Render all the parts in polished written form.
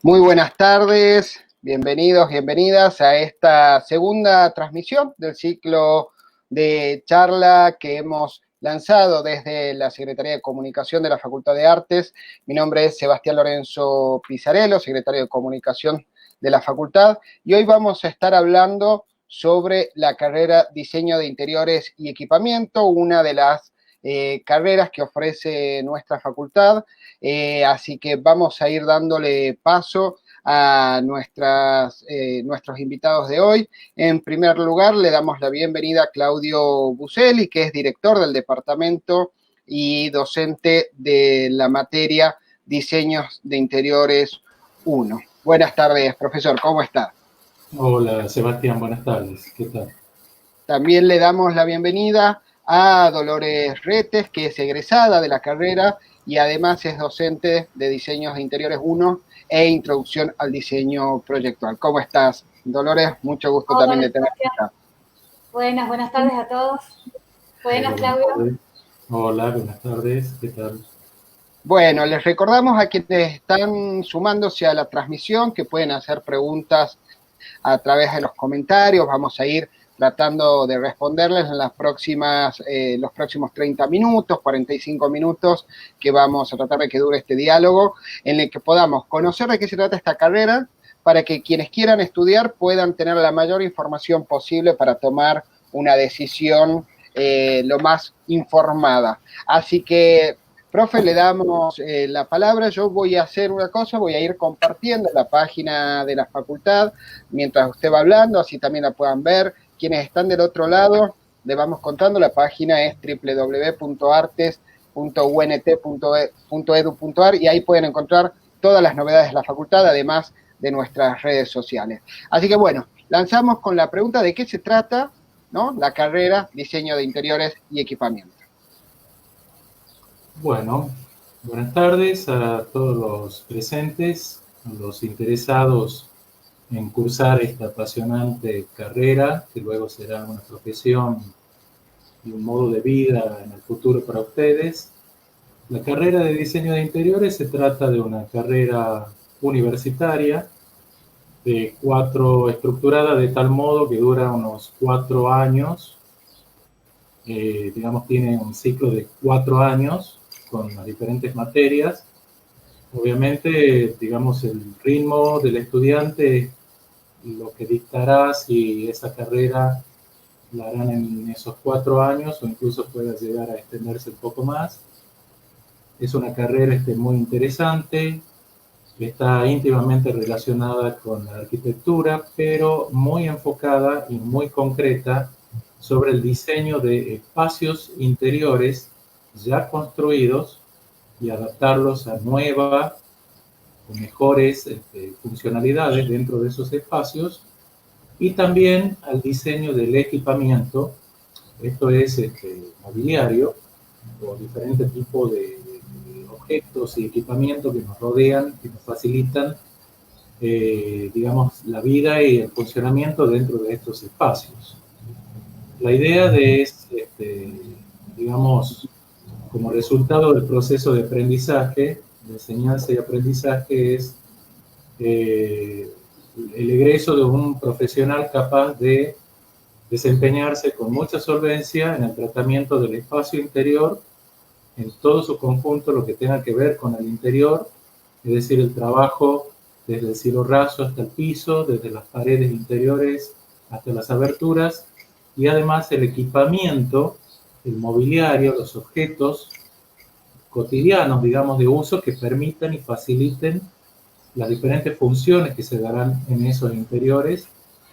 Muy buenas tardes, bienvenidos, bienvenidas a esta segunda transmisión del ciclo de charla que hemos lanzado desde la Secretaría de Comunicación de la Facultad de Artes. Mi nombre es Sebastián Lorenzo Pizarello, secretario de Comunicación de la Facultad, y hoy vamos a estar hablando sobre la carrera Diseño de Interiores y Equipamiento, una de las carreras que ofrece nuestra facultad. Así que vamos a ir dándole paso a nuestros invitados de hoy. En primer lugar, le damos la bienvenida a Claudio Buselli, que es director del departamento y docente de la materia Diseños de Interiores 1. Buenas tardes, profesor, ¿cómo está? Hola, Sebastián, buenas tardes. ¿Qué tal? También le damos la bienvenida a Dolores Retes, que es egresada de la carrera y además es docente de Diseños de Interiores 1 e Introducción al Diseño Proyectual. ¿Cómo estás, Dolores? Mucho gusto también de tenerte acá. Buenas tardes a todos. Buenas, Claudio. Hola, buenas tardes. ¿Qué tal? Bueno, les recordamos a quienes están sumándose a la transmisión que pueden hacer preguntas a través de los comentarios. Vamos a ir tratando de responderles en los próximos 30 minutos, 45 minutos, que vamos a tratar de que dure este diálogo, en el que podamos conocer de qué se trata esta carrera, para que quienes quieran estudiar puedan tener la mayor información posible para tomar una decisión lo más informada. Así que, profe, le damos la palabra. Yo voy a hacer una cosa, voy a ir compartiendo la página de la facultad mientras usted va hablando, así también la puedan ver. Quienes están del otro lado, le vamos contando, la página es www.artes.unt.edu.ar y ahí pueden encontrar todas las novedades de la facultad, además de nuestras redes sociales. Así que bueno, lanzamos con la pregunta de qué se trata, ¿no? La carrera Diseño de Interiores y Equipamiento. Bueno, buenas tardes a todos los presentes, a los interesados en cursar esta apasionante carrera, que luego será una profesión y un modo de vida en el futuro para ustedes. La carrera de diseño de interiores se trata de una carrera universitaria estructurada de tal modo que dura unos 4 años. Digamos, tiene un ciclo de 4 años con las diferentes materias. Obviamente, digamos, el ritmo del estudiante lo que dictará si esa carrera la harán en esos 4 años o incluso pueda llegar a extenderse un poco más. Es una carrera muy interesante, está íntimamente relacionada con la arquitectura, pero muy enfocada y muy concreta sobre el diseño de espacios interiores ya construidos y adaptarlos a nuevas o mejores funcionalidades dentro de esos espacios, y también al diseño del equipamiento, esto es mobiliario o diferentes tipos de objetos y equipamientos que nos rodean, que nos facilitan, digamos, la vida y el funcionamiento dentro de estos espacios. La idea digamos, como resultado del proceso de aprendizaje, de enseñanza y aprendizaje, es el egreso de un profesional capaz de desempeñarse con mucha solvencia en el tratamiento del espacio interior, en todo su conjunto, lo que tenga que ver con el interior, es decir, el trabajo desde el cielo raso hasta el piso, desde las paredes interiores hasta las aberturas, y además el equipamiento, el mobiliario, los objetos cotidianos, digamos, de uso que permitan y faciliten las diferentes funciones que se darán en esos interiores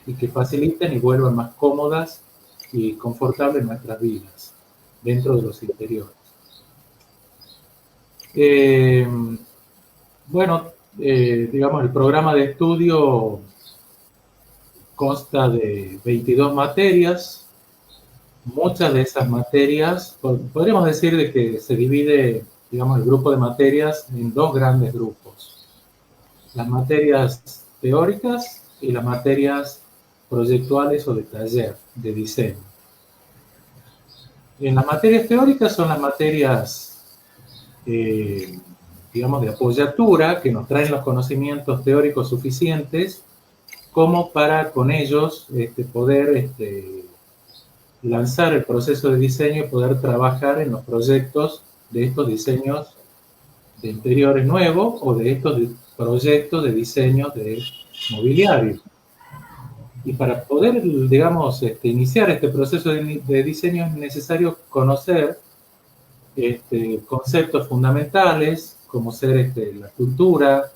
y que faciliten y vuelvan más cómodas y confortables nuestras vidas dentro de los interiores. Digamos, el programa de estudio consta de 22 materias. Muchas de esas materias, podríamos decir de que se divide, digamos, el grupo de materias en 2 grandes grupos. Las materias teóricas y las materias proyectuales o de taller, de diseño. En las materias teóricas son las materias digamos, de apoyatura que nos traen los conocimientos teóricos suficientes como para con ellos poder lanzar el proceso de diseño y poder trabajar en los proyectos de estos diseños de interiores nuevos o de estos proyectos de diseño de mobiliario. Y para poder, digamos, iniciar este proceso de diseño es necesario conocer conceptos fundamentales, como ser la cultura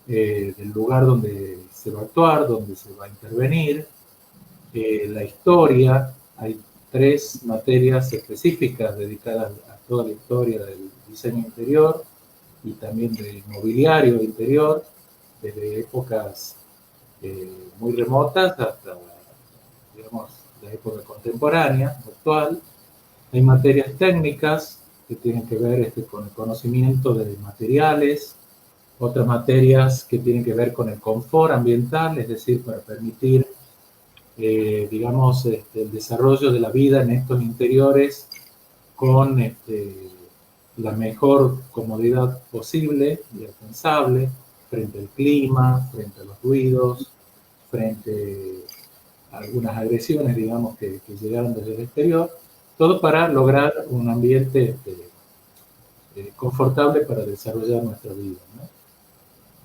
del lugar donde se va a actuar, donde se va a intervenir, la historia. Hay 3 materias específicas dedicadas a toda la historia del diseño interior y también del mobiliario interior, desde épocas muy remotas hasta, digamos, la época contemporánea, actual. Hay materias técnicas que tienen que ver con el conocimiento de materiales, otras materias que tienen que ver con el confort ambiental, es decir, para permitir, digamos, el desarrollo de la vida en estos interiores con la mejor comodidad posible y alcanzable frente al clima, frente a los ruidos, frente a algunas agresiones, digamos, que llegaron desde el exterior, todo para lograr un ambiente confortable para desarrollar nuestra vida, ¿no?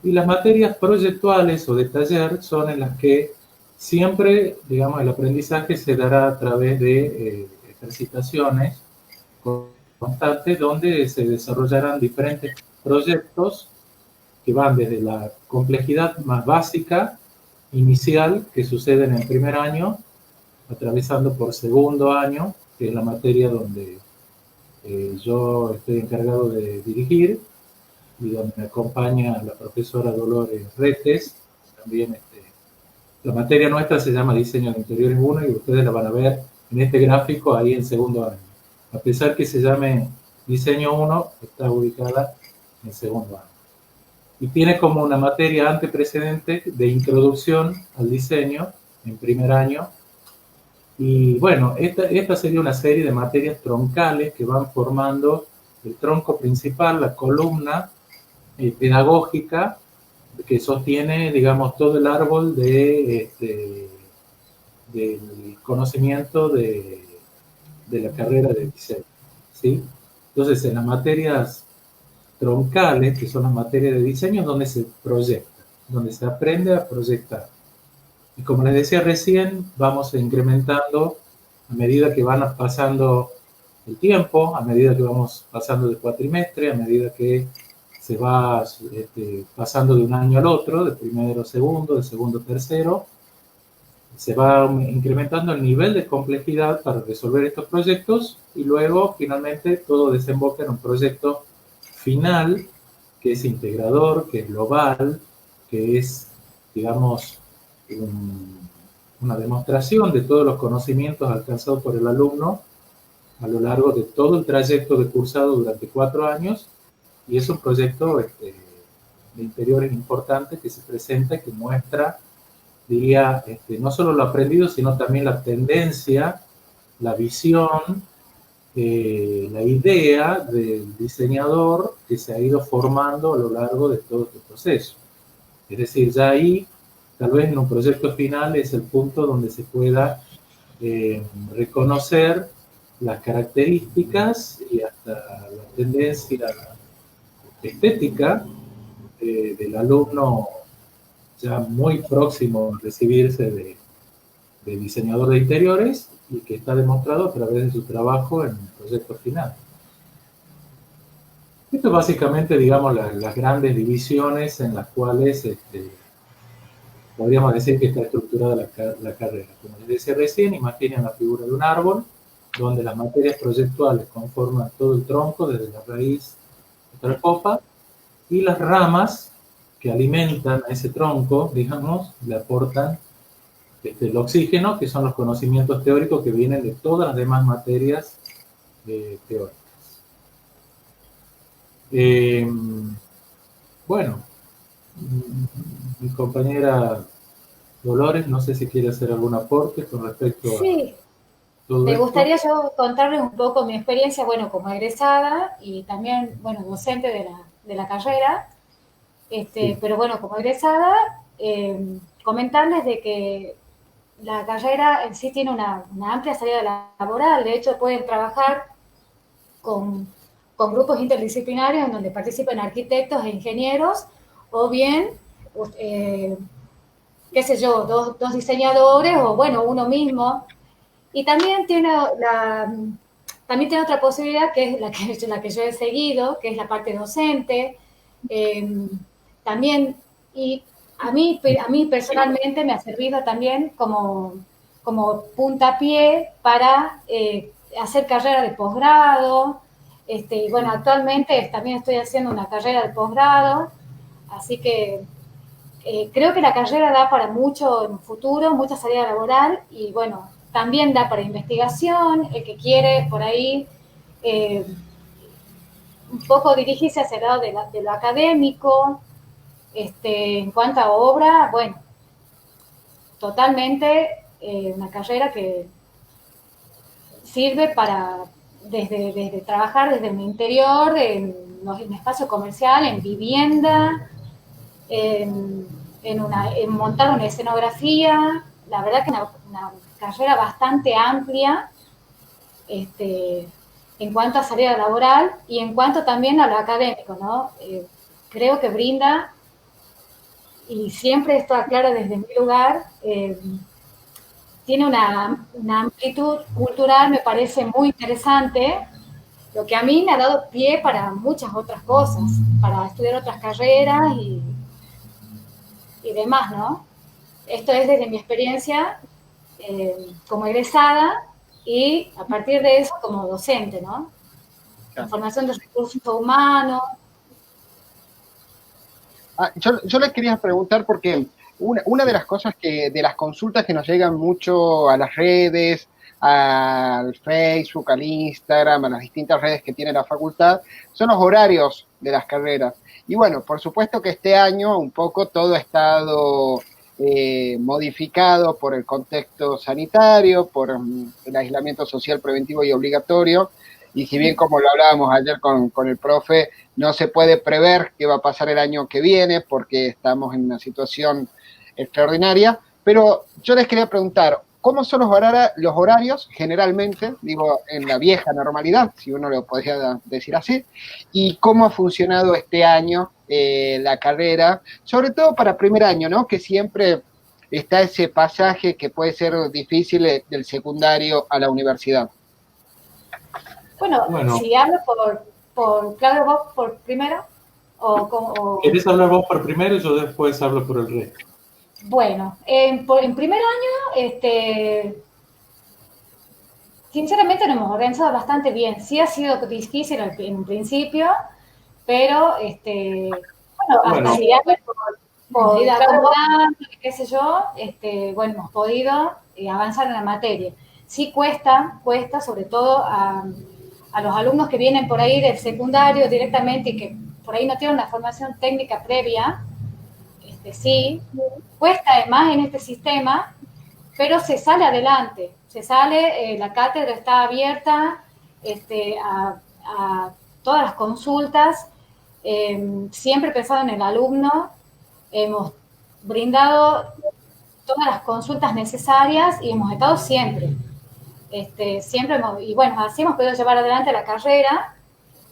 Y las materias proyectuales o de taller son en las que siempre, digamos, el aprendizaje se dará a través de ejercitaciones constantes donde se desarrollarán diferentes proyectos que van desde la complejidad más básica, inicial, que sucede en el primer año, atravesando por segundo año, que es la materia donde yo estoy encargado de dirigir, y donde me acompaña la profesora Dolores Retes. También la materia nuestra se llama Diseño de Interiores 1 y ustedes la van a ver en este gráfico ahí en segundo año. A pesar que se llame Diseño 1, está ubicada en segundo año. Y tiene como una materia anteprecedente de introducción al diseño en primer año. Y bueno, esta sería una serie de materias troncales que van formando el tronco principal, la columna pedagógica que sostiene, digamos, todo el árbol del conocimiento de la carrera de diseño, ¿sí? Entonces, en las materias troncales, que son las materias de diseño, donde se proyecta, donde se aprende a proyectar. Y como les decía recién, vamos incrementando a medida que van pasando el tiempo, a medida que vamos pasando de cuatrimestre, a medida que se va pasando de un año al otro, de primero a segundo, de segundo a tercero, se va incrementando el nivel de complejidad para resolver estos proyectos y luego finalmente todo desemboca en un proyecto final que es integrador, que es global, que es, digamos, una demostración de todos los conocimientos alcanzados por el alumno a lo largo de todo el trayecto de cursado durante 4 años, y es un proyecto de interiores importante que se presenta, que muestra, diría, no solo lo aprendido, sino también la tendencia, la visión, la idea del diseñador que se ha ido formando a lo largo de todo este proceso. Es decir, ya ahí, tal vez en un proyecto final, es el punto donde se pueda reconocer las características y hasta la tendencia estética del alumno ya muy próximo a recibirse de diseñador de interiores y que está demostrado a través de su trabajo en el proyecto final. Esto es básicamente, digamos, las grandes divisiones en las cuales podríamos decir que está estructurada la carrera. Como les decía recién, imaginen la figura de un árbol, donde las materias proyectuales conforman todo el tronco, desde la raíz hasta la copa, y las ramas que alimentan a ese tronco, digamos, le aportan el oxígeno, que son los conocimientos teóricos que vienen de todas las demás materias teóricas. Bueno, mi compañera Dolores, no sé si quiere hacer algún aporte con respecto a todo me esto. gustaría yo contarles un poco mi experiencia, bueno, como egresada y también, bueno, docente de la carrera, pero bueno, como egresada, comentarles de que la carrera en sí tiene una amplia salida laboral. De hecho, pueden trabajar con grupos interdisciplinarios en donde participan arquitectos e ingenieros, o bien, qué sé yo, dos diseñadores, o bueno, uno mismo. Y también también tiene otra posibilidad, que es la que yo he seguido, que es la parte docente. También, y a mí personalmente me ha servido también como puntapié para hacer carrera de posgrado. Y bueno, actualmente también estoy haciendo una carrera de posgrado, así que creo que la carrera da para mucho en el futuro, mucha salida laboral, y bueno, también da para investigación, el que quiere por ahí eh, un poco dirigirse hacia el lado de lo académico. En cuanto a obra, bueno, totalmente una carrera que sirve para desde trabajar desde un interior, en espacio comercial, en vivienda, en montar una escenografía. La verdad que una carrera bastante amplia en cuanto a salida laboral y en cuanto también a lo académico, ¿no? Creo que brinda, y siempre esto aclaro desde mi lugar, tiene una amplitud cultural, me parece muy interesante, lo que a mí me ha dado pie para muchas otras cosas, para estudiar otras carreras y demás, ¿no? Esto es desde mi experiencia como egresada y a partir de eso como docente, ¿no? Claro. Formación de recursos humanos. Yo les quería preguntar porque una de las cosas de las consultas que nos llegan mucho a las redes, al Facebook, al Instagram, a las distintas redes que tiene la facultad, son los horarios de las carreras. Y bueno, por supuesto que este año un poco todo ha estado modificado por el contexto sanitario, por el aislamiento social preventivo y obligatorio. Y si bien, como lo hablábamos ayer con el profe, no se puede prever qué va a pasar el año que viene porque estamos en una situación extraordinaria, pero yo les quería preguntar, ¿cómo son los horarios generalmente, digo, en la vieja normalidad, si uno lo podría decir así, y cómo ha funcionado este año la carrera, sobre todo para primer año, ¿no? Que siempre está ese pasaje que puede ser difícil del secundario a la universidad. Bueno, si hablo por Claudio, vos por primero, ¿Querés hablar vos por primero y yo después hablo por el resto? Bueno, en primer año, sinceramente nos hemos organizado bastante bien. Sí ha sido difícil en un principio, pero hasta si hablo por ir acomodando, qué sé yo, bueno, hemos podido avanzar en la materia. Sí cuesta, sobre todo a los alumnos que vienen por ahí del secundario directamente y que por ahí no tienen una formación técnica previa, sí, cuesta más en este sistema, pero se sale adelante, la cátedra está abierta a todas las consultas, siempre pensado en el alumno, hemos brindado todas las consultas necesarias y hemos estado siempre. Y bueno, así hemos podido llevar adelante la carrera,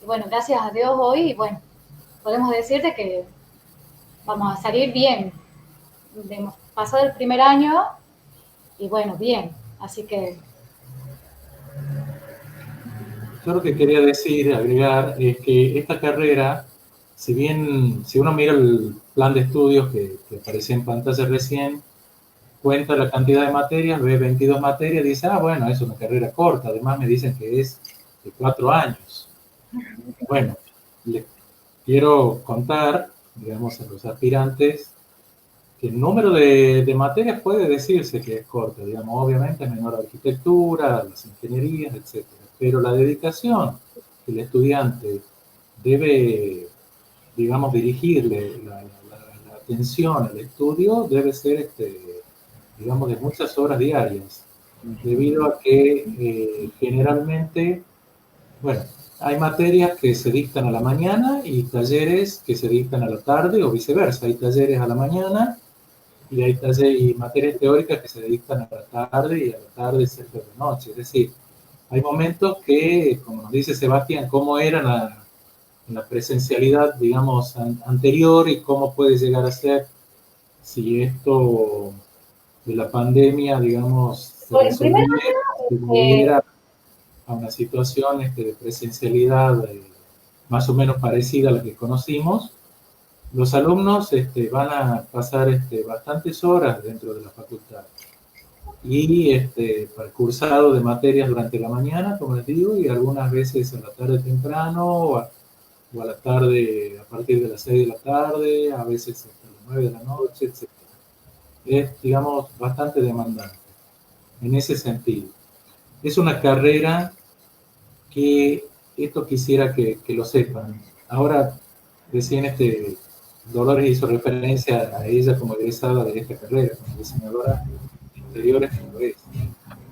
y bueno, gracias a Dios hoy, y bueno, podemos decirte que vamos a salir bien. Hemos pasado el primer año, y bueno, bien, así que... Yo lo que quería decir, agregar, es que esta carrera, si uno mira el plan de estudios que aparecía en pantalla recién, cuenta la cantidad de materias, ve 22 materias, dice, bueno, es una carrera corta, además me dicen que es de 4 años. Bueno, les quiero contar, digamos, a los aspirantes, que el número de materias puede decirse que es corto, digamos, obviamente menor a arquitectura, las ingenierías, etc. Pero la dedicación que el estudiante debe, digamos, dirigirle la atención al estudio debe ser, digamos, de muchas horas diarias, debido a que generalmente, bueno, hay materias que se dictan a la mañana y talleres que se dictan a la tarde o viceversa. Hay talleres a la mañana y hay talleres y materias teóricas que se dictan a la tarde y a la tarde cerca de la noche. Es decir, hay momentos que, como nos dice Sebastián, cómo era la presencialidad, digamos, anterior y cómo puede llegar a ser si esto de la pandemia, digamos, se Bueno, primero, resolviera, se volviera a una situación de presencialidad más o menos parecida a la que conocimos. Los alumnos van a pasar bastantes horas dentro de la facultad y para el cursado de materias durante la mañana, como les digo, y algunas veces a la tarde temprano o a la tarde a partir de las 6 de la tarde, a veces hasta las 9 de la noche, etc. Es, digamos, bastante demandante en ese sentido. Es una carrera que esto quisiera que lo sepan. Ahora, recién Dolores hizo referencia a ella como egresada de esta carrera, como diseñadora de interiores, que lo es.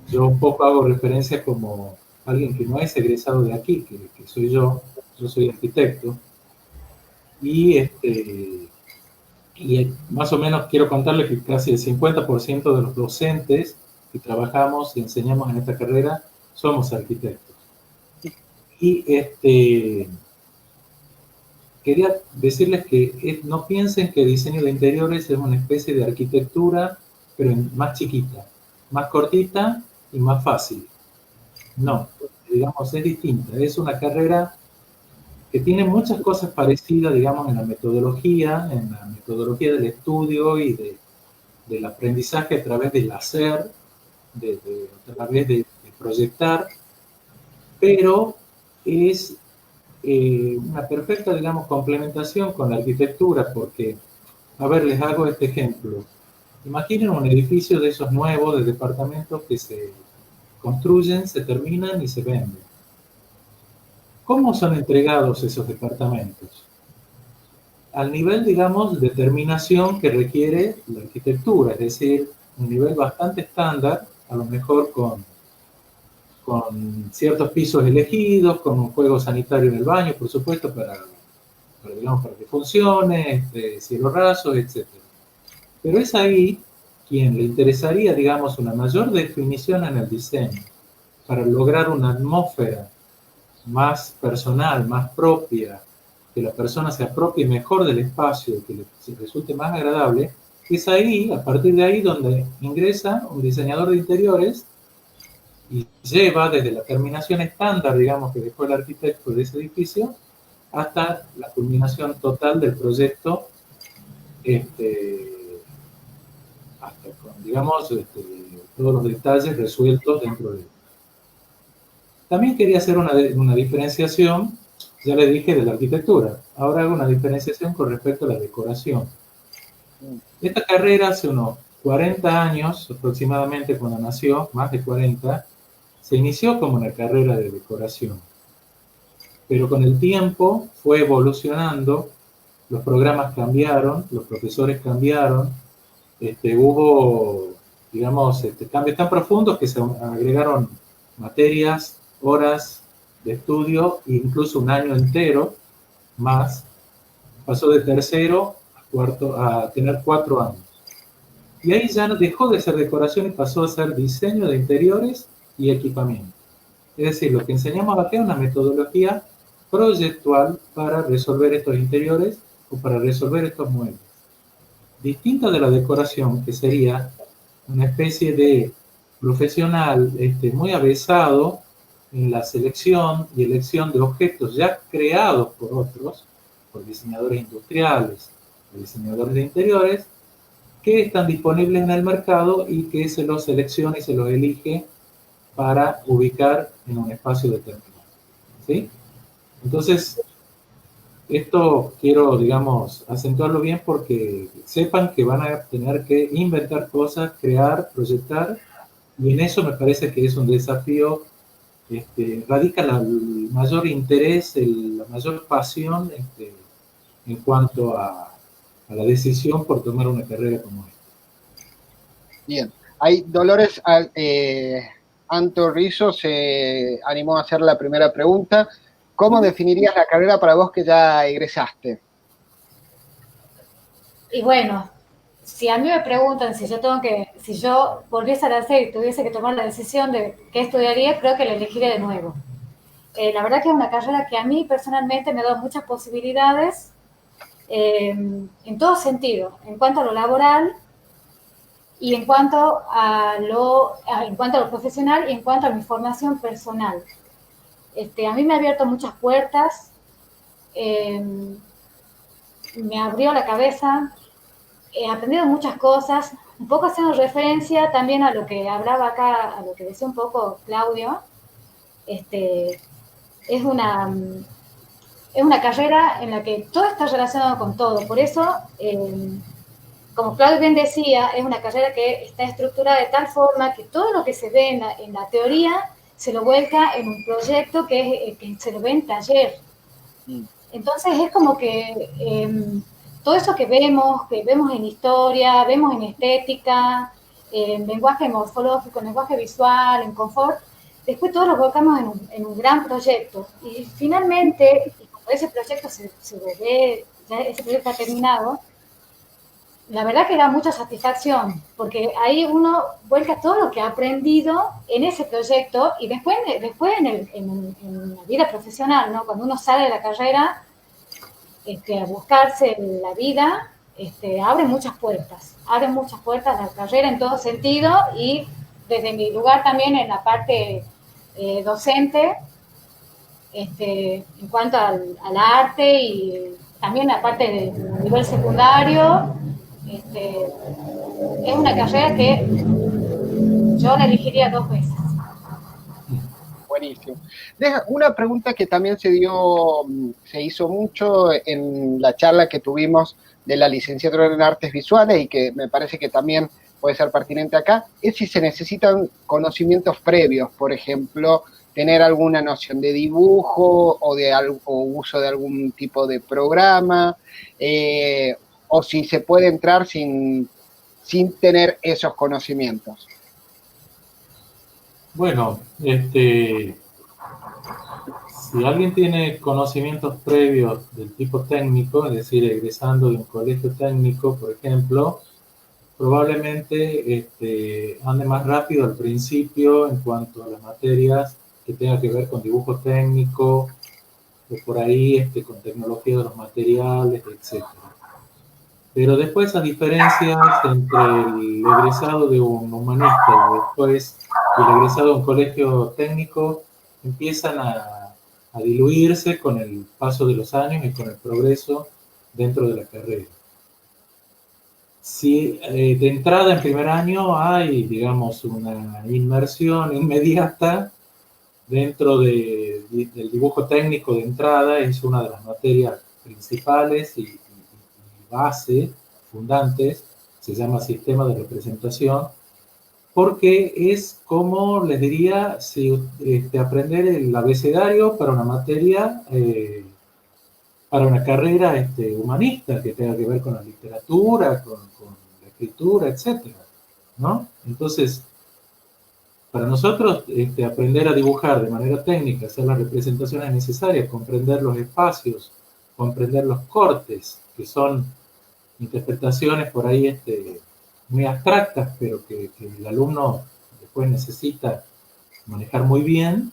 Yo un poco hago referencia como alguien que no es egresado de aquí, que soy yo soy arquitecto, y más o menos quiero contarles que casi el 50% de los docentes que trabajamos y enseñamos en esta carrera somos arquitectos. Y quería decirles que no piensen que diseño de interiores es una especie de arquitectura, pero más chiquita, más cortita y más fácil. No, digamos, es distinta. Es una carrera que tiene muchas cosas parecidas, digamos, en la metodología del estudio y del aprendizaje a través del hacer, a través de proyectar, pero es una perfecta, digamos, complementación con la arquitectura, porque, a ver, les hago este ejemplo. Imaginen un edificio de esos nuevos, de departamentos que se construyen, se terminan y se venden. ¿Cómo son entregados esos departamentos? Al nivel, digamos, de terminación que requiere la arquitectura, es decir, un nivel bastante estándar, a lo mejor con ciertos pisos elegidos, con un juego sanitario en el baño, por supuesto, para que funcione, cielo raso, etc. Pero es ahí quien le interesaría, digamos, una mayor definición en el diseño, para lograr una atmósfera más personal, más propia, que la persona se apropie mejor del espacio, que le resulte más agradable. Es ahí, a partir de ahí, donde ingresa un diseñador de interiores y lleva desde la terminación estándar, digamos, que dejó el arquitecto de ese edificio, hasta la culminación total del proyecto, hasta con, digamos, todos los detalles resueltos dentro de él. También quería hacer una diferenciación, ya le dije, de la arquitectura. Ahora hago una diferenciación con respecto a la decoración. Esta carrera hace unos 40 años aproximadamente, cuando nació, más de 40, se inició como una carrera de decoración. Pero con el tiempo fue evolucionando, los programas cambiaron, los profesores cambiaron, hubo, digamos, cambios tan profundos que se agregaron materias, horas de estudio, incluso un año entero más. Pasó de tercero a cuarto a tener 4 años. Y ahí ya dejó de ser decoración y pasó a ser diseño de interiores y equipamiento. Es decir, lo que enseñamos acá es una metodología proyectual para resolver estos interiores o para resolver estos muebles. Distinta de la decoración, que sería una especie de profesional muy avesado en la selección y elección de objetos ya creados por otros, por diseñadores industriales, por diseñadores de interiores, que están disponibles en el mercado y que se los selecciona y se los elige para ubicar en un espacio determinado. ¿Sí? Entonces, esto quiero, digamos, acentuarlo bien porque sepan que van a tener que inventar cosas, crear, proyectar, y en eso me parece que es un desafío, radica el mayor interés, la mayor pasión en cuanto a la decisión por tomar una carrera como esta. Bien, ahí Dolores Anto Rizzo se animó a hacer la primera pregunta. ¿Cómo definirías la carrera para vos que ya egresaste? Y bueno, si a mí me preguntan si yo volviese a nacer y tuviese que tomar la decisión de qué estudiaría, creo que la elegiría de nuevo. La verdad que es una carrera que a mí personalmente me ha dado muchas posibilidades en todo sentido, en cuanto a lo laboral y en cuanto a lo profesional y en cuanto a mi formación personal. A mí me ha abierto muchas puertas, me abrió la cabeza, he aprendido muchas cosas, un poco haciendo referencia también a lo que hablaba acá, a lo que decía un poco Claudio. Es una carrera en la que todo está relacionado con todo. Por eso, como Claudio bien decía, es una carrera que está estructurada de tal forma que todo lo que se ve en la teoría se lo vuelca en un proyecto que se lo ve en taller. Entonces es como que todo eso que vemos en historia, vemos en estética, en lenguaje morfológico, en lenguaje visual, en confort, después todo lo volcamos en un gran proyecto. Y finalmente, y como ese proyecto se ve, ya ese proyecto ha terminado, la verdad que da mucha satisfacción, porque ahí uno vuelca todo lo que ha aprendido en ese proyecto y después en la vida profesional, ¿no? Cuando uno sale de la carrera a buscarse la vida, abre muchas puertas la carrera en todo sentido y desde mi lugar también en la parte docente, en cuanto al arte y también la parte de nivel secundario. Es una carrera que yo la elegiría 2 veces. Buenísimo. Una pregunta que también se hizo mucho en la charla que tuvimos de la licenciatura en Artes Visuales y que me parece que también puede ser pertinente acá, es si se necesitan conocimientos previos, por ejemplo, tener alguna noción de dibujo o uso de algún tipo de programa, o si se puede entrar sin tener esos conocimientos. Bueno, si alguien tiene conocimientos previos del tipo técnico, es decir, egresando de un colegio técnico, por ejemplo, probablemente ande más rápido al principio en cuanto a las materias que tengan que ver con dibujo técnico, o por ahí con tecnología de los materiales, etc. Pero después, a diferencias entre el egresado de un humanista y después el egresado de un colegio técnico, empiezan a diluirse con el paso de los años y con el progreso dentro de la carrera. Si de entrada en primer año hay, digamos, una inmersión inmediata dentro del dibujo técnico de entrada, es una de las materias principales y base, fundantes, se llama sistema de representación, porque es como, les diría, si, aprender el abecedario para una materia, para una carrera humanista que tenga que ver con la literatura, con la escritura, etc., ¿no? Entonces, para nosotros, aprender a dibujar de manera técnica, hacer las representaciones necesarias, comprender los espacios, comprender los cortes, que son interpretaciones por ahí muy abstractas, pero que el alumno después necesita manejar muy bien,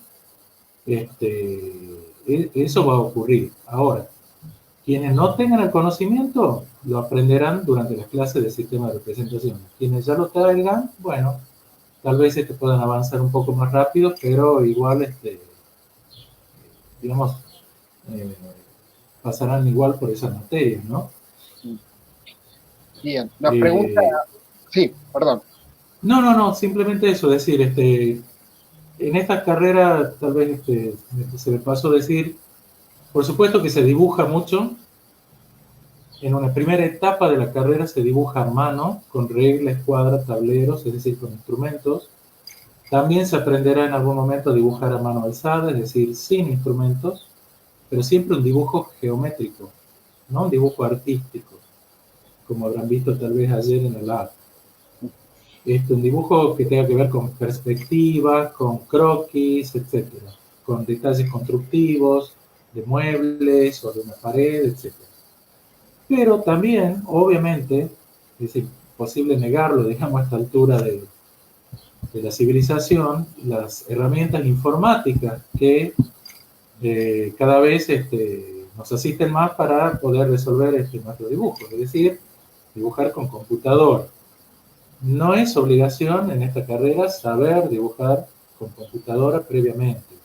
eso va a ocurrir. Ahora, quienes no tengan el conocimiento, lo aprenderán durante las clases del sistema de representación. Quienes ya lo traigan, bueno, tal vez puedan avanzar un poco más rápido, pero igual, digamos, pasarán igual por esas materias, ¿no? Bien, nos pregunta... Sí, perdón. No, simplemente eso, decir, en esta carrera, tal vez se me pasó decir, por supuesto que se dibuja mucho. En una primera etapa de la carrera se dibuja a mano, con regla, escuadra, tableros, es decir, con instrumentos. También se aprenderá en algún momento a dibujar a mano alzada, es decir, sin instrumentos, pero siempre un dibujo geométrico, no un dibujo artístico, como habrán visto tal vez ayer en el lab. Un dibujo que tenga que ver con perspectivas, con croquis, etc., con detalles constructivos, de muebles o de una pared, etc. Pero también, obviamente, es imposible negarlo, digamos, a esta altura de la civilización, las herramientas informáticas que cada vez nos asisten más para poder resolver nuestro dibujo, es decir, dibujar con computador. No es obligación en esta carrera saber dibujar con computadora previamente.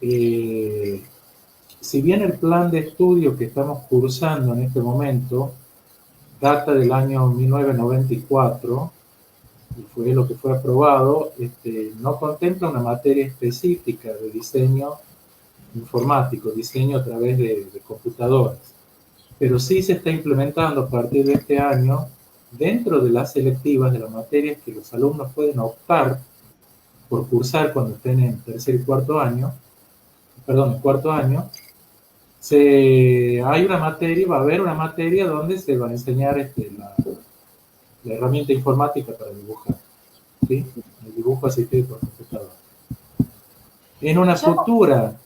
Si bien el plan de estudio que estamos cursando en este momento data del año 1994, y fue lo que fue aprobado, no contempla una materia específica de diseño informático, diseño a través de computadoras. Pero sí se está implementando a partir de este año, dentro de las selectivas de las materias que los alumnos pueden optar por cursar cuando estén en tercer y cuarto año, hay una materia, va a haber una materia donde se va a enseñar la herramienta informática para dibujar, ¿sí? El dibujo asistido por computadora. En una futura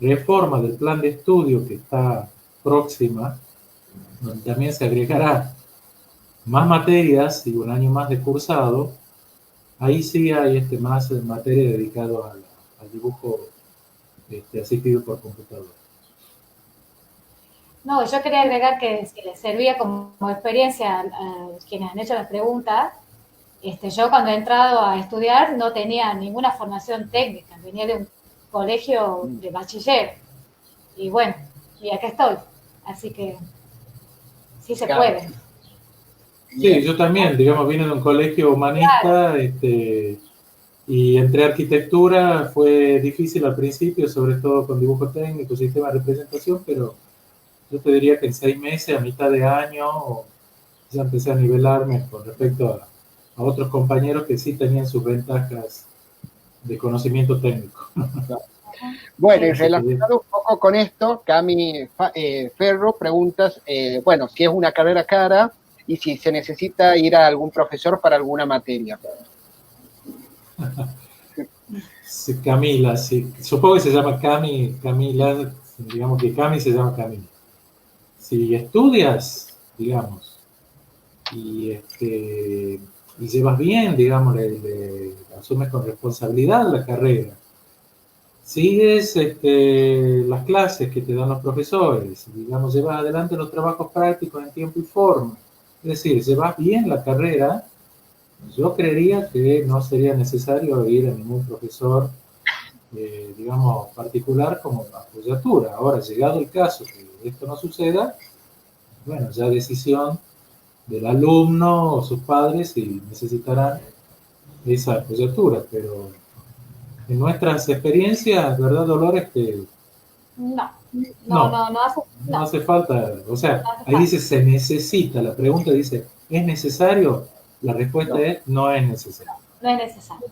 reforma del plan de estudio que está próxima, donde también se agregará más materias y un año más de cursado, ahí sí hay más materia dedicado al dibujo asistido por computadora. No, yo quería agregar que si les servía como experiencia a quienes han hecho las preguntas, yo cuando he entrado a estudiar no tenía ninguna formación técnica, venía de un colegio de bachiller. Y bueno, y acá estoy. Así que sí se puede. Sí, yo también, digamos, vine de un colegio humanista, claro. Y entre arquitectura fue difícil al principio, sobre todo con dibujo técnico, sistema de representación, pero yo te diría que en 6 meses, a mitad de año, ya empecé a nivelarme con respecto a otros compañeros que sí tenían sus ventajas de conocimiento técnico. Bueno, y relacionado un poco con esto, Cami Ferro preguntas, bueno, si es una carrera cara y si se necesita ir a algún profesor para alguna materia. Sí, Camila, sí. Supongo que se llama Camila, digamos que Cami se llama Camila. Si estudias, digamos, y llevas bien, digamos, le asumes con responsabilidad la carrera, sigues las clases que te dan los profesores, digamos, llevas adelante los trabajos prácticos en tiempo y forma, es decir, llevas bien la carrera, yo creería que no sería necesario ir a ningún profesor, digamos, particular como apoyatura. Ahora, llegado el caso que esto no suceda, bueno, ya decisión del alumno o sus padres si necesitarán esa apoyatura, pero en nuestras experiencias, ¿verdad, Dolores? Que no hace falta, o sea, ahí dice se necesita, la pregunta dice, ¿es necesario? La respuesta es no es necesario. No es necesario.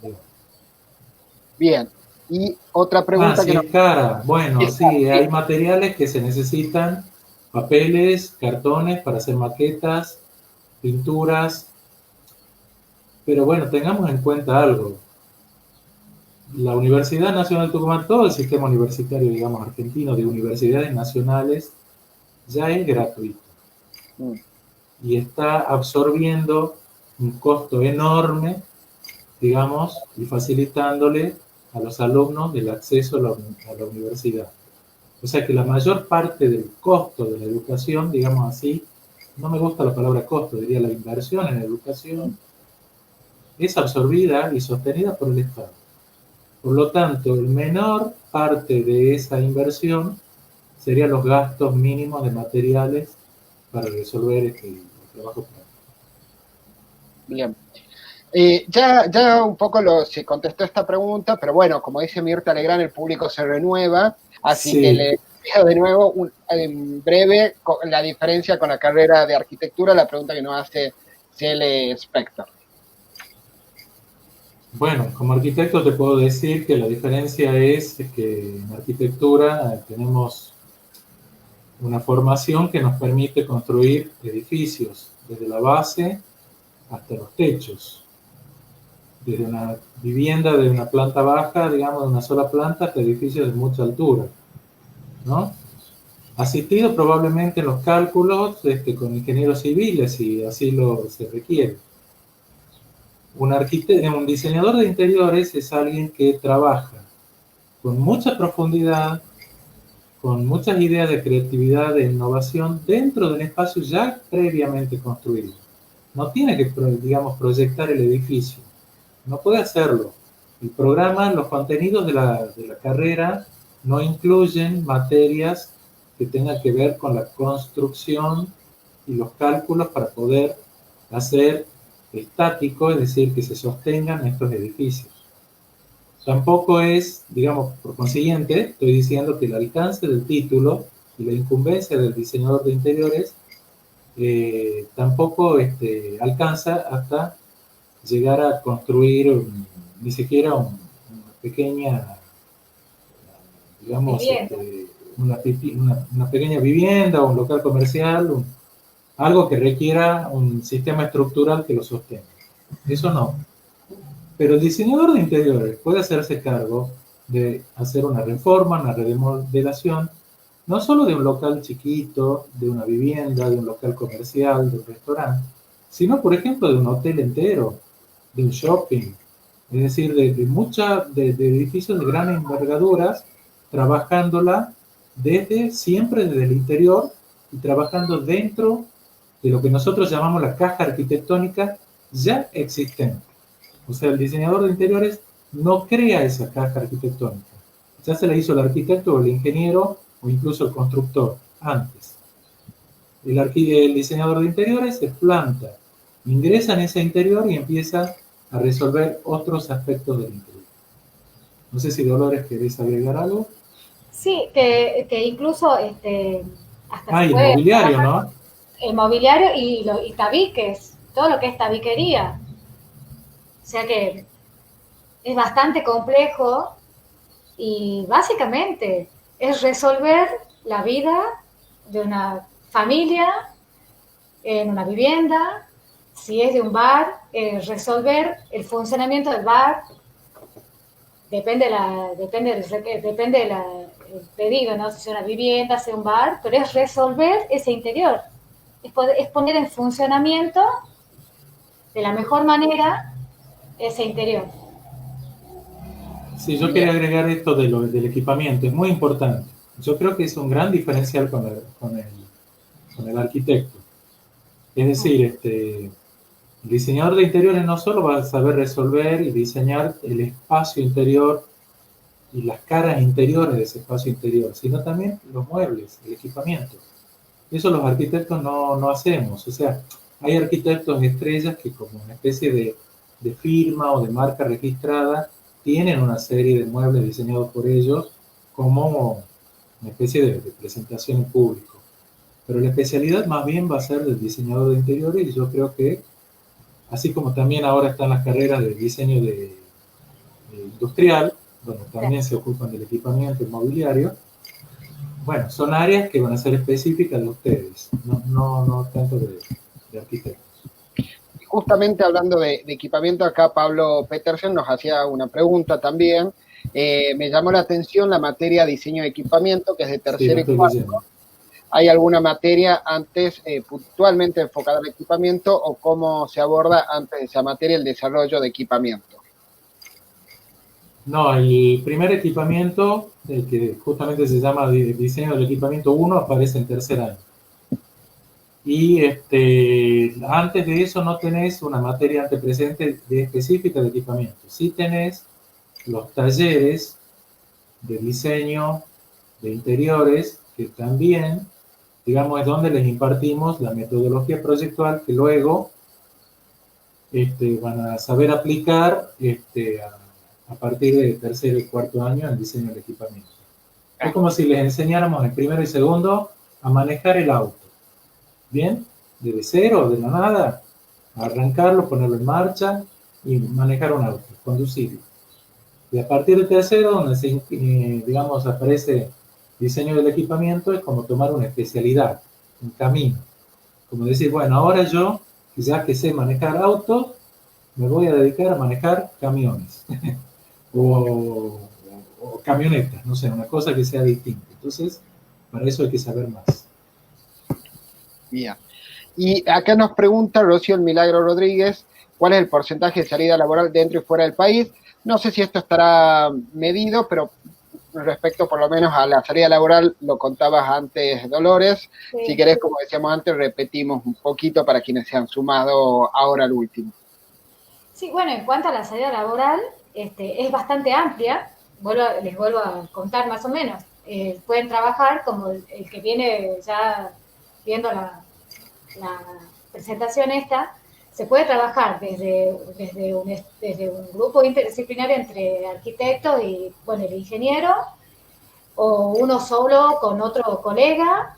Bien, y otra pregunta que es cara. Bueno, sí, hay materiales que se necesitan, papeles, cartones para hacer maquetas, pinturas, pero bueno, tengamos en cuenta algo. La Universidad Nacional de Tucumán, todo el sistema universitario, digamos, argentino de universidades nacionales, ya es gratuito. Y está absorbiendo un costo enorme, digamos, y facilitándole a los alumnos el acceso a la universidad. O sea que la mayor parte del costo de la educación, digamos así, no me gusta la palabra costo, diría la inversión en educación, es absorbida y sostenida por el Estado. Por lo tanto, el menor parte de esa inversión serían los gastos mínimos de materiales para resolver el trabajo práctico. Bien. Ya un poco se contestó esta pregunta, pero bueno, como dice Mirta Legrand, el público se renueva, así que le pido de nuevo en breve la diferencia con la carrera de arquitectura, la pregunta que nos hace Cele Spector. Bueno, como arquitecto te puedo decir que la diferencia es que en arquitectura tenemos una formación que nos permite construir edificios desde la base hasta los techos. Desde una vivienda de una planta baja, digamos, de una sola planta, hasta edificios de mucha altura. ¿no? Asistido probablemente en los cálculos con ingenieros civiles, si así se requiere. Un diseñador de interiores es alguien que trabaja con mucha profundidad, con muchas ideas de creatividad, de innovación dentro del espacio ya previamente construido. No tiene que, digamos, proyectar el edificio. No puede hacerlo. El programa, los contenidos de la carrera no incluyen materias que tengan que ver con la construcción y los cálculos para poder hacer estático, es decir, que se sostengan estos edificios. Tampoco es, digamos, por consiguiente, estoy diciendo que el alcance del título y la incumbencia del diseñador de interiores tampoco alcanza hasta llegar a construir ni siquiera una pequeña, digamos, una pequeña vivienda o un local comercial, algo que requiera un sistema estructural que lo sostenga. Eso no. Pero el diseñador de interiores puede hacerse cargo de hacer una reforma, una remodelación, no solo de un local chiquito, de una vivienda, de un local comercial, de un restaurante, sino, por ejemplo, de un hotel entero, de un shopping, es decir, de edificios de gran envergadura, trabajándola siempre desde el interior y trabajando dentro de lo que nosotros llamamos la caja arquitectónica ya existente. O sea, el diseñador de interiores no crea esa caja arquitectónica. Ya se la hizo el arquitecto o el ingeniero o incluso el constructor antes. El diseñador de interiores se planta, ingresa en ese interior y empieza a resolver otros aspectos del interior. No sé si Dolores querés agregar algo. Sí, que incluso hasta el mobiliario, ¿no? El mobiliario y tabiques, todo lo que es tabiquería. O sea que es bastante complejo y básicamente es resolver la vida de una familia en una vivienda, si es de un bar, resolver el funcionamiento del bar, depende el pedido, ¿no? Si es una vivienda, si es un bar, pero es resolver ese interior, es poner en funcionamiento de la mejor manera ese interior. Sí, yo quería agregar esto del equipamiento, es muy importante. Yo creo que es un gran diferencial con el arquitecto. Es decir, el diseñador de interiores no solo va a saber resolver y diseñar el espacio interior y las caras interiores de ese espacio interior, sino también los muebles, el equipamiento. Eso los arquitectos no hacemos. O sea, hay arquitectos estrellas que como una especie de firma o de marca registrada tienen una serie de muebles diseñados por ellos como una especie de presentación en público. Pero la especialidad más bien va a ser del diseñador de interiores y yo creo que, así como también ahora están las carreras de diseño industrial, donde también se ocupan del equipamiento inmobiliario, bueno, son áreas que van a ser específicas de ustedes, no tanto de arquitectos. Justamente hablando de equipamiento, acá Pablo Petersen nos hacía una pregunta también. Me llamó la atención la materia diseño de equipamiento, que es de tercero y cuarto. ¿Hay alguna materia antes puntualmente enfocada al equipamiento o cómo se aborda antes de esa materia el desarrollo de equipamiento? No, el primer equipamiento, que justamente se llama diseño del equipamiento 1, aparece en tercer año. Y antes de eso no tenés una materia antepresente específica de equipamiento. Sí tenés los talleres de diseño de interiores, que también, digamos, es donde les impartimos la metodología proyectual que luego van a saber aplicar a partir de tercero y cuarto año en diseño del equipamiento. Es como si les enseñáramos en primero y segundo a manejar el auto. ¿Bien? Desde cero, de la nada, arrancarlo, ponerlo en marcha y manejar un auto, conducirlo. Y a partir del tercero, donde digamos, aparece diseño del equipamiento, es como tomar una especialidad, un camino. Como decir, bueno, ahora yo, ya que sé manejar autos, me voy a dedicar a manejar camiones. o camionetas, no sé, una cosa que sea distinta. Entonces, para eso hay que saber más. Bien. Y acá nos pregunta Rocío El Milagro Rodríguez, ¿cuál es el porcentaje de salida laboral dentro y fuera del país? No sé si esto estará medido, pero respecto por lo menos a la salida laboral, lo contabas antes, Dolores. Sí. Si querés, como decíamos antes, repetimos un poquito para quienes se han sumado ahora al último. Sí, bueno, en cuanto a la salida laboral, es bastante amplia. Les vuelvo a contar más o menos. Pueden trabajar como el que viene ya viendo la presentación esta, se puede trabajar desde un grupo interdisciplinario entre arquitectos y, bueno, el ingeniero, o uno solo con otro colega,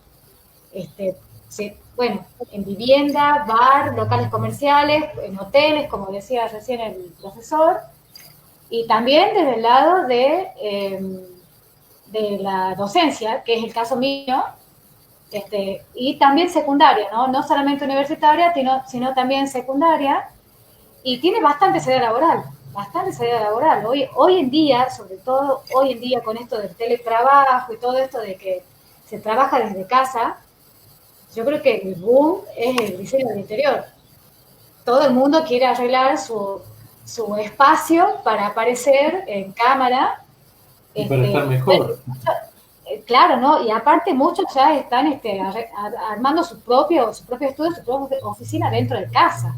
bueno, en vivienda, bar, locales comerciales, en hoteles, como decía recién el profesor, y también desde el lado de la docencia, que es el caso mío, y también secundaria, ¿no? No solamente universitaria, sino también secundaria, y tiene bastante salida laboral. Hoy en día, sobre todo hoy en día con esto del teletrabajo y todo esto de que se trabaja desde casa, yo creo que el boom es el diseño del interior. Todo el mundo quiere arreglar su espacio para aparecer en cámara. Y para estar mejor. Claro, ¿no? Y aparte muchos ya están armando su propio estudio, su propia oficina dentro de casa.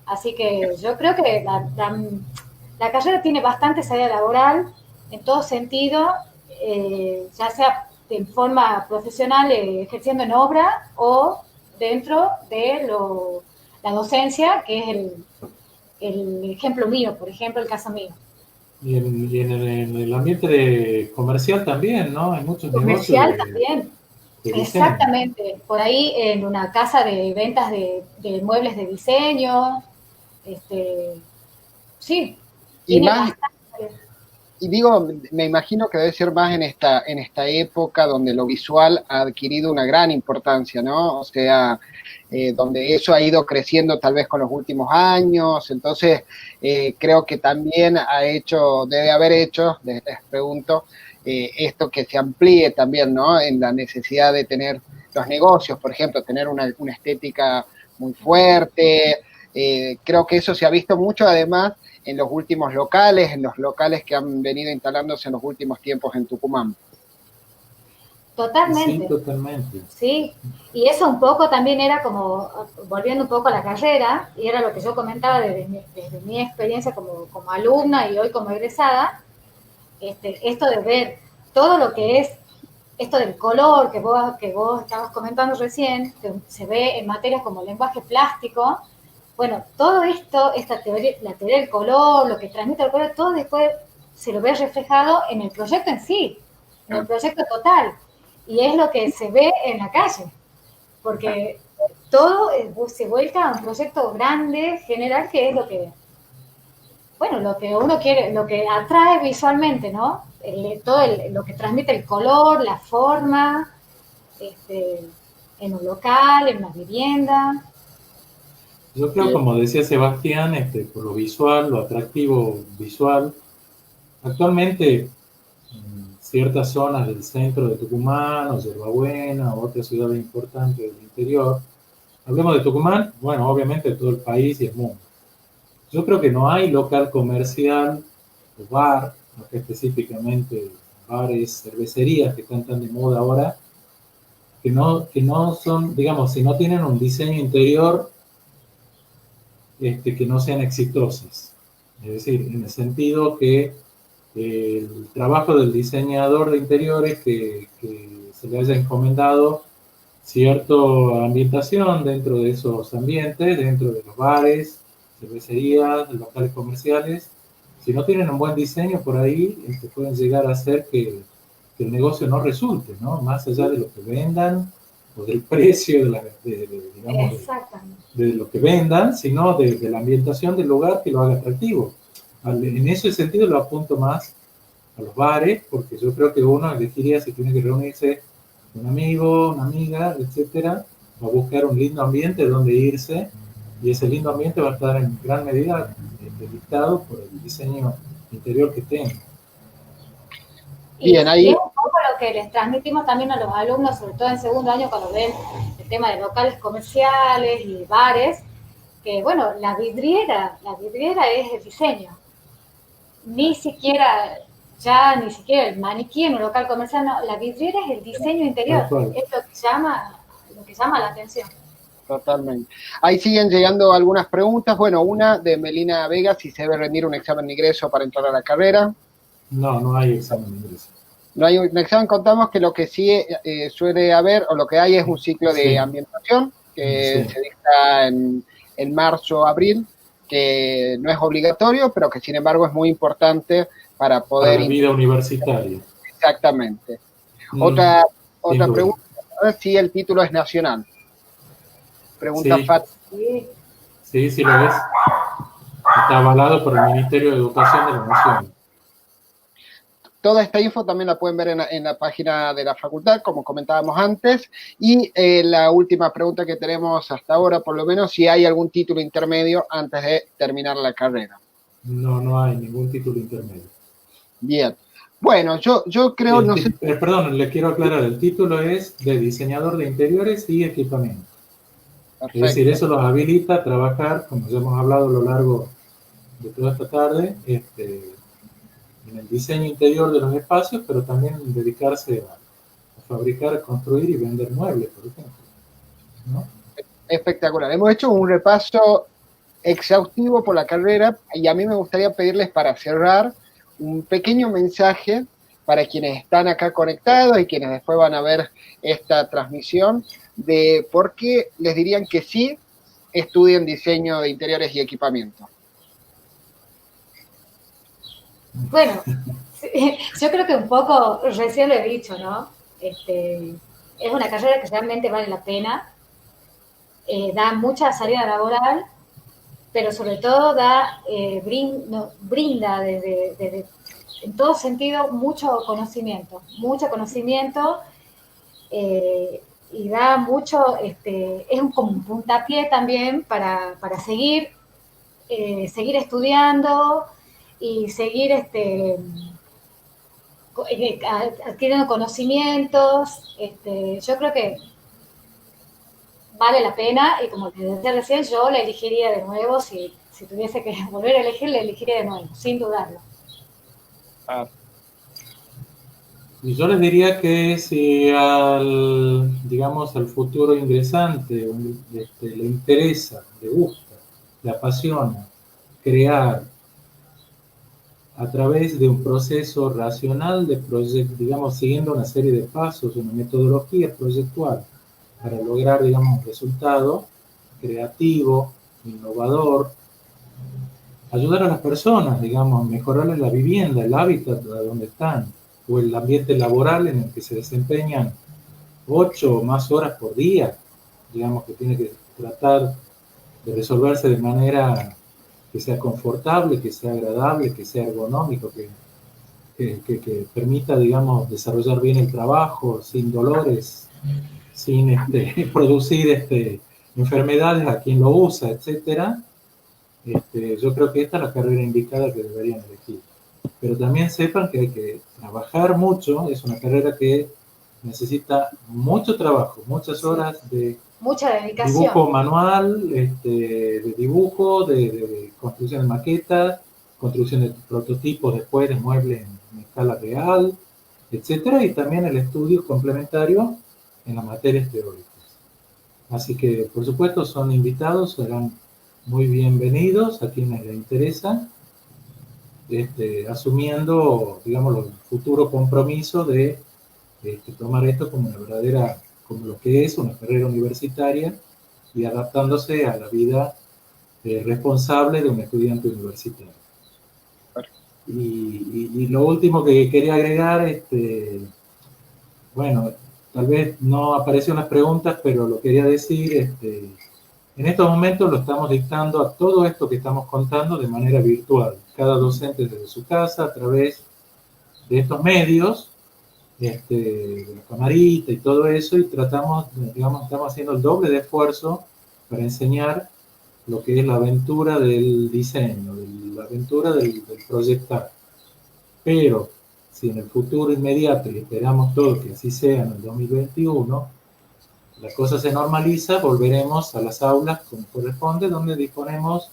Así que yo creo que la carrera tiene bastante salida laboral en todo sentido, ya sea de forma profesional ejerciendo en obra o dentro de la docencia, que es el ejemplo mío, por ejemplo, el caso mío. Y en el ambiente comercial también, ¿no? Hay muchos comercial negocios. También. Exactamente. Por ahí en una casa de ventas de muebles de diseño. Sí. Y más, y digo, me imagino que debe ser más en esta época donde lo visual ha adquirido una gran importancia, ¿no? O sea, donde eso ha ido creciendo tal vez con los últimos años, entonces creo que también debe haber hecho, les pregunto, esto que se amplíe también, ¿no? En la necesidad de tener los negocios, por ejemplo, tener una estética muy fuerte, creo que eso se ha visto mucho además en los últimos locales, en los locales que han venido instalándose en los últimos tiempos en Tucumán. Totalmente. Sí, totalmente. Sí, y eso un poco también era como, volviendo un poco a la carrera, y era lo que yo comentaba desde mi experiencia como alumna y hoy como egresada, esto de ver todo lo que es, esto del color que vos estabas comentando recién, que se ve en materias como lenguaje plástico. Bueno, todo esto, la teoría del color, lo que transmite el color, todo después se lo ve reflejado en el proyecto en sí, en el proyecto total. Y es lo que se ve en la calle, porque todo se vuelca a un proyecto grande, general, que es lo que uno quiere, lo que atrae visualmente, ¿no? Lo que transmite el color, la forma, en un local, en una vivienda. Yo creo, como decía Sebastián, por lo visual, lo atractivo visual, actualmente en ciertas zonas del centro de Tucumán, o Yerbabuena, o otras ciudades importantes del interior, hablemos de Tucumán, bueno, obviamente de todo el país y el mundo. Yo creo que no hay local comercial o bar, acá específicamente bares, cervecerías que están tan de moda ahora, que no son, digamos, si no tienen un diseño interior que no sean exitosas. Es decir, en el sentido que el trabajo del diseñador de interiores que se le haya encomendado cierta ambientación dentro de esos ambientes, dentro de los bares, cervecerías, locales comerciales, si no tienen un buen diseño por ahí, pueden llegar a hacer que el negocio no resulte, ¿no? Más allá de lo que vendan o del precio de lo que vendan, sino de la ambientación del lugar que lo haga atractivo. En ese sentido lo apunto más a los bares, porque yo creo que uno elegiría, si tiene que reunirse con un amigo, una amiga, etcétera, va a buscar un lindo ambiente donde irse, y ese lindo ambiente va a estar en gran medida dictado por el diseño interior que tenga. Bien, ahí. Es un poco lo que les transmitimos también a los alumnos, sobre todo en segundo año, cuando ven el tema de locales comerciales y bares, que bueno, la vidriera es el diseño. Ni siquiera el maniquí en un local comercial, no, la vidriera es el diseño interior, es lo que llama la atención. Totalmente. Ahí siguen llegando algunas preguntas. Bueno, una de Melina Vega, si se debe rendir un examen de ingreso para entrar a la carrera. No hay examen de ingreso. No hay un examen, contamos que lo que sí suele haber, o lo que hay es un ciclo de ambientación, que se dicta en marzo, abril, que no es obligatorio, pero que sin embargo es muy importante para poder... Para la vida universitaria. Exactamente. Otra pregunta, si el título es nacional. Pregunta fácil. Sí, lo ves. Está avalado por el Ministerio de Educación de la Nación. Toda esta info también la pueden ver en la página de la facultad, como comentábamos antes. Y la última pregunta que tenemos hasta ahora, por lo menos, si hay algún título intermedio antes de terminar la carrera. No hay ningún título intermedio. Bien. Bueno, yo creo... Perdón, le quiero aclarar, el título es de diseñador de interiores y equipamiento. Perfecto. Es decir, eso los habilita a trabajar, como ya hemos hablado a lo largo de toda esta tarde, en el diseño interior de los espacios, pero también dedicarse a fabricar, construir y vender muebles, por ejemplo, ¿no? Espectacular. Hemos hecho un repaso exhaustivo por la carrera y a mí me gustaría pedirles para cerrar un pequeño mensaje para quienes están acá conectados y quienes después van a ver esta transmisión, de por qué les dirían que sí estudien diseño de interiores y equipamiento. Bueno, yo creo que un poco, recién lo he dicho, ¿no? Es una carrera que realmente vale la pena, da mucha salida laboral, pero sobre todo brinda desde en todo sentido mucho conocimiento y da mucho, es como un puntapié también para seguir estudiando y seguir adquiriendo conocimientos. Yo creo que vale la pena y como te decía recién, yo la elegiría de nuevo, si tuviese que volver a elegir, la elegiría de nuevo, sin dudarlo. Y yo les diría que si al futuro ingresante le interesa, le gusta, le apasiona crear a través de un proceso racional de proyecto, siguiendo una serie de pasos, una metodología proyectual para lograr, un resultado creativo, innovador, ayudar a las personas, mejorarles la vivienda, el hábitat donde están, o el ambiente laboral en el que se desempeñan 8 o más horas por día, que tiene que tratar de resolverse de manera que sea confortable, que sea agradable, que sea ergonómico, que permita, desarrollar bien el trabajo, sin dolores, sin producir enfermedades a quien lo usa, etcétera. Yo creo que esta es la carrera indicada que deberían elegir. Pero también sepan que hay que trabajar mucho, es una carrera que necesita mucho trabajo, muchas horas de mucha dedicación, dibujo manual, de dibujo, de construcción de maquetas, construcción de prototipos después de muebles en escala real, etcétera, y también el estudio complementario en las materias teóricas. Así que, por supuesto, son invitados, serán muy bienvenidos a quienes les interesa, asumiendo, el futuro compromiso de tomar esto como una verdadera, como lo que es una carrera universitaria y adaptándose a la vida responsable de un estudiante universitario. Y lo último que quería agregar, bueno, tal vez no aparecieron las preguntas, pero lo quería decir, en estos momentos lo estamos dictando a todo esto que estamos contando de manera virtual, cada docente desde su casa, a través de estos medios, de la camarita y todo eso, y estamos haciendo el doble de esfuerzo para enseñar lo que es la aventura del diseño, la aventura del proyectar. Pero si en el futuro inmediato, y esperamos todos que así sea en el 2021, la cosa se normaliza, volveremos a las aulas como corresponde, donde disponemos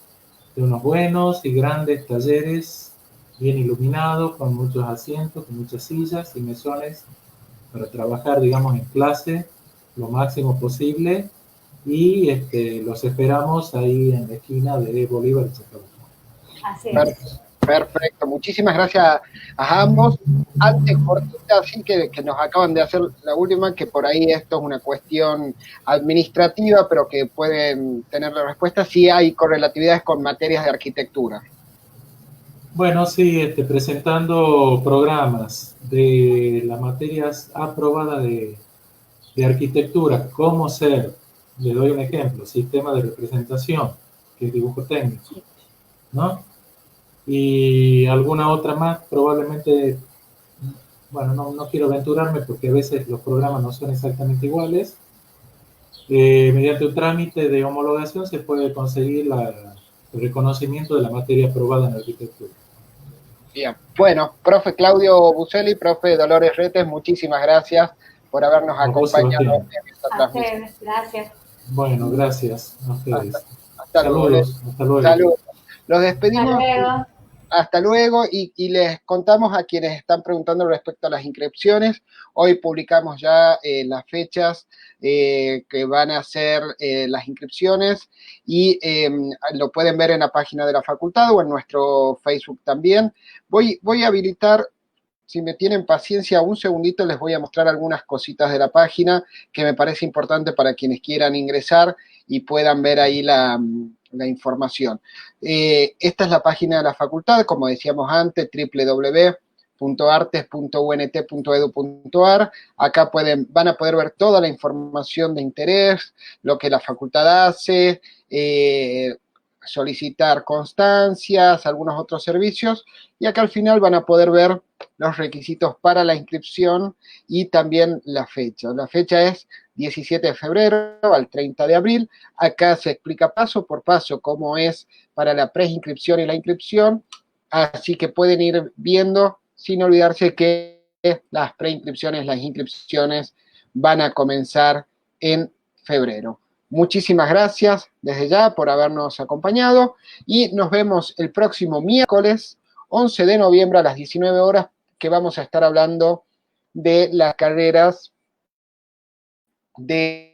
de unos buenos y grandes talleres bien iluminados, con muchos asientos, con muchas sillas y mesones para trabajar, digamos, en clase lo máximo posible, y los esperamos ahí en la esquina de Bolívar y Chacabuco. Así es. Perfecto, muchísimas gracias a ambos. Antes, cortita, así que nos acaban de hacer la última, que por ahí esto es una cuestión administrativa, pero que pueden tener la respuesta, si hay correlatividades con materias de arquitectura. Bueno, sí, presentando programas de las materias aprobadas de arquitectura, cómo ser, le doy un ejemplo, sistema de representación, que es dibujo técnico, ¿no? Y alguna otra más, probablemente, bueno, no quiero aventurarme porque a veces los programas no son exactamente iguales. Mediante un trámite de homologación se puede conseguir el reconocimiento de la materia aprobada en arquitectura. Bien, bueno, profe Claudio Buselli, profe Dolores Retes, muchísimas gracias por habernos acompañado en esta transmisión. A ustedes, gracias. Bueno, gracias a ustedes. Hasta Saludos, luego. hasta luego. Saludos. Los despedimos. Hasta luego. Hasta luego, y les contamos a quienes están preguntando respecto a las inscripciones. Hoy publicamos ya las fechas que van a ser las inscripciones, y lo pueden ver en la página de la facultad o en nuestro Facebook también. Voy a habilitar, si me tienen paciencia, un segundito, les voy a mostrar algunas cositas de la página que me parece importante para quienes quieran ingresar y puedan ver ahí la información. Esta es la página de la facultad, como decíamos antes, www.artes.unt.edu.ar. Acá van a poder ver toda la información de interés, lo que la facultad hace, solicitar constancias, algunos otros servicios, y acá al final van a poder ver los requisitos para la inscripción y también la fecha. La fecha es 17 de febrero al 30 de abril. Acá se explica paso por paso cómo es para la preinscripción y la inscripción, así que pueden ir viendo sin olvidarse que las preinscripciones, las inscripciones van a comenzar en febrero. Muchísimas gracias desde ya por habernos acompañado, y nos vemos el próximo miércoles 11 de noviembre a las 19 horas, que vamos a estar hablando de las carreras de